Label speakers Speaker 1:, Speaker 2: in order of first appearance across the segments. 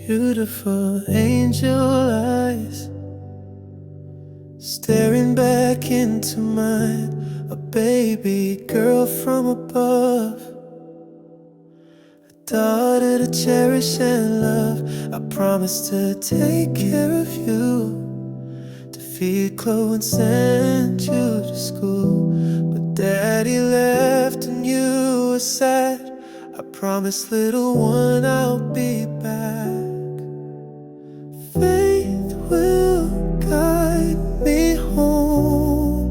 Speaker 1: beautiful angel eyes staring back into mine, a baby girl from above, a daughter to cherish and love. I promise to take care of you, to feed, clothe, and send you to school. But daddy left and you were sad. I promise, little one, I'll be back. Faith will guide me home.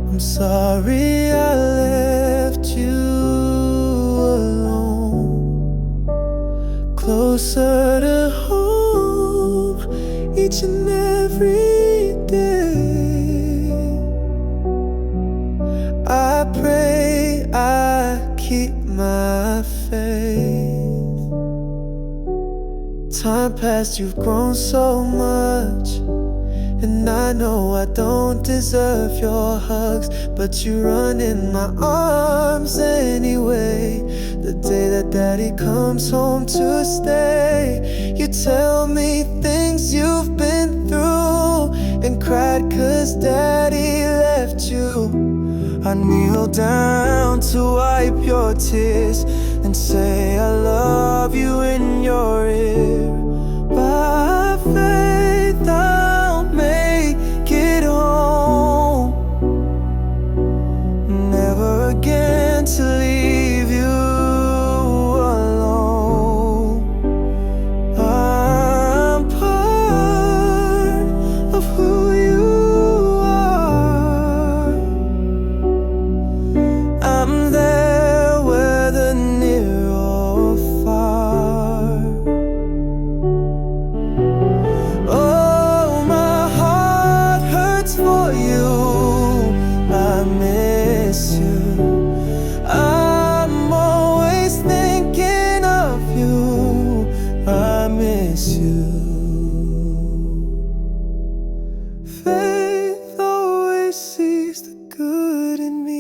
Speaker 1: I'm sorry I left you alone, closer to home each and every day. I pray I keep my faith. Time passed, you've grown so much, and I know I don't deserve your hugs, but you run in my arms anyway. The day that daddy comes home to stay, you tell me things you've been through, and cried 'cause daddy left you. I kneel down to wipe your tears and say I love you in your ear. By faith I'll make it home, never again to leave you alone. I'm part of who you are. I'm there whether near or far. Oh, my heart hurts for you. I miss you. I'm always thinking of you. I miss you. Faith always sees the good in me.